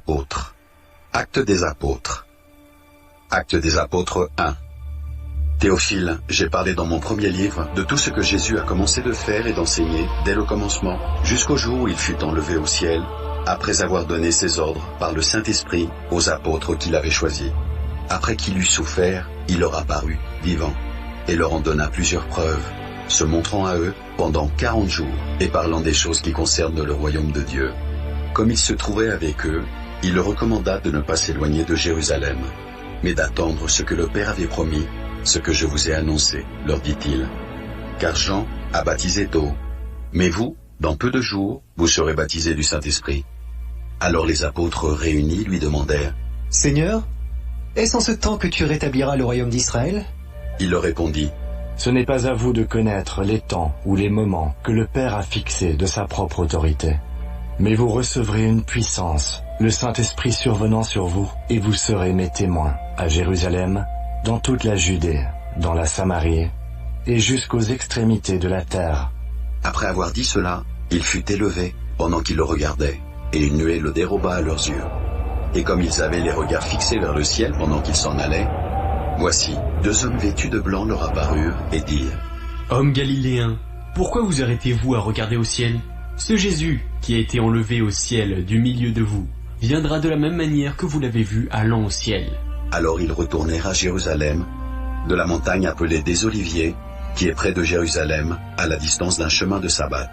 apôtres. Actes des apôtres. Actes des apôtres 1. Théophile, j'ai parlé dans mon premier livre de tout ce que Jésus a commencé de faire et d'enseigner dès le commencement, jusqu'au jour où il fut enlevé au ciel, après avoir donné ses ordres par le Saint-Esprit aux apôtres qu'il avait choisis. Après qu'il eut souffert, il leur apparut, vivant, et leur en donna plusieurs preuves, se montrant à eux pendant 40 jours et parlant des choses qui concernent le royaume de Dieu. Comme il se trouvait avec eux, il leur recommanda de ne pas s'éloigner de Jérusalem, mais d'attendre ce que le Père avait promis, ce que je vous ai annoncé, leur dit-il. Car Jean a baptisé d'eau, mais vous, dans peu de jours, vous serez baptisés du Saint-Esprit. Alors les apôtres réunis lui demandèrent, « Seigneur, est-ce en ce temps que tu rétabliras le royaume d'Israël ?» Il leur répondit, « Ce n'est pas à vous de connaître les temps ou les moments que le Père a fixés de sa propre autorité. Mais vous recevrez une puissance, le Saint-Esprit survenant sur vous, et vous serez mes témoins à Jérusalem, dans toute la Judée, dans la Samarie, et jusqu'aux extrémités de la terre. » Après avoir dit cela, il fut élevé pendant qu'ils le regardaient, et une nuée le déroba à leurs yeux. Et comme ils avaient les regards fixés vers le ciel pendant qu'ils s'en allaient, voici, 2 hommes vêtus de blanc leur apparurent et dirent, « Hommes galiléens, pourquoi vous arrêtez-vous à regarder au ciel ? Ce Jésus, qui a été enlevé au ciel du milieu de vous, viendra de la même manière que vous l'avez vu allant au ciel. » Alors ils retournèrent à Jérusalem, de la montagne appelée des Oliviers, qui est près de Jérusalem, à la distance d'un chemin de sabbat.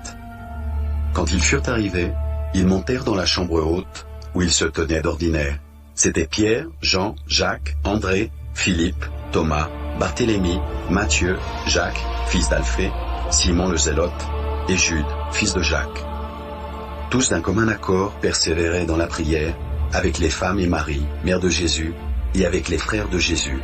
Quand ils furent arrivés, ils montèrent dans la chambre haute, où ils se tenaient d'ordinaire. C'étaient Pierre, Jean, Jacques, André, Philippe, Thomas, Barthélemy, Matthieu, Jacques, fils d'Alphée, Simon le Zélote, et Jude, fils de Jacques. Tous d'un commun accord persévéraient dans la prière, avec les femmes et Marie, mère de Jésus, et avec les frères de Jésus.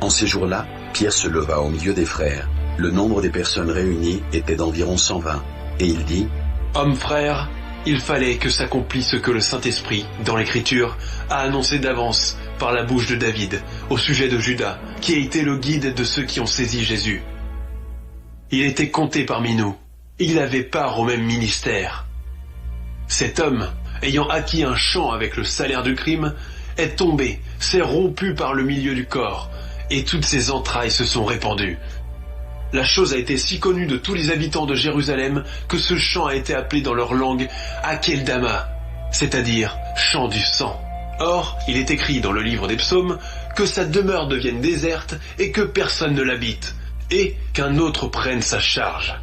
En ces jours-là, Pierre se leva au milieu des frères. Le nombre des personnes réunies était d'environ 120, et il dit, « Hommes frères, il fallait que s'accomplisse ce que le Saint-Esprit, dans l'Écriture, a annoncé d'avance par la bouche de David, au sujet de Judas, qui a été le guide de ceux qui ont saisi Jésus. Il était compté parmi nous. Il avait part au même ministère. Cet homme, ayant acquis un champ avec le salaire du crime, est tombé, s'est rompu par le milieu du corps, et toutes ses entrailles se sont répandues. La chose a été si connue de tous les habitants de Jérusalem que ce champ a été appelé dans leur langue Akeldama, c'est-à-dire champ du sang. Or, il est écrit dans le livre des psaumes que sa demeure devienne déserte et que personne ne l'habite, et qu'un autre prenne sa charge.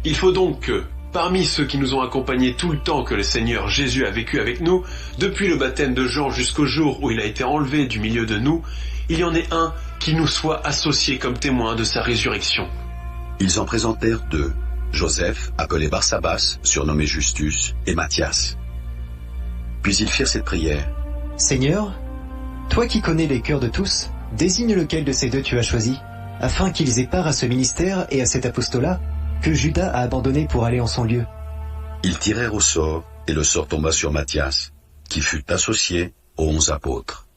Il faut donc que, parmi ceux qui nous ont accompagnés tout le temps que le Seigneur Jésus a vécu avec nous, depuis le baptême de Jean jusqu'au jour où il a été enlevé du milieu de nous, il y en ait un qui nous soit associé comme témoin de sa résurrection. » Ils en présentèrent 2, Joseph, appelé Barsabas, surnommé Justus, et Matthias. Puis ils firent cette prière. « Seigneur, toi qui connais les cœurs de tous, désigne lequel de ces 2 tu as choisi, afin qu'ils aient part à ce ministère et à cet apostolat que Judas a abandonné pour aller en son lieu. » Ils tirèrent au sort, et le sort tomba sur Matthias, qui fut associé aux 11 apôtres.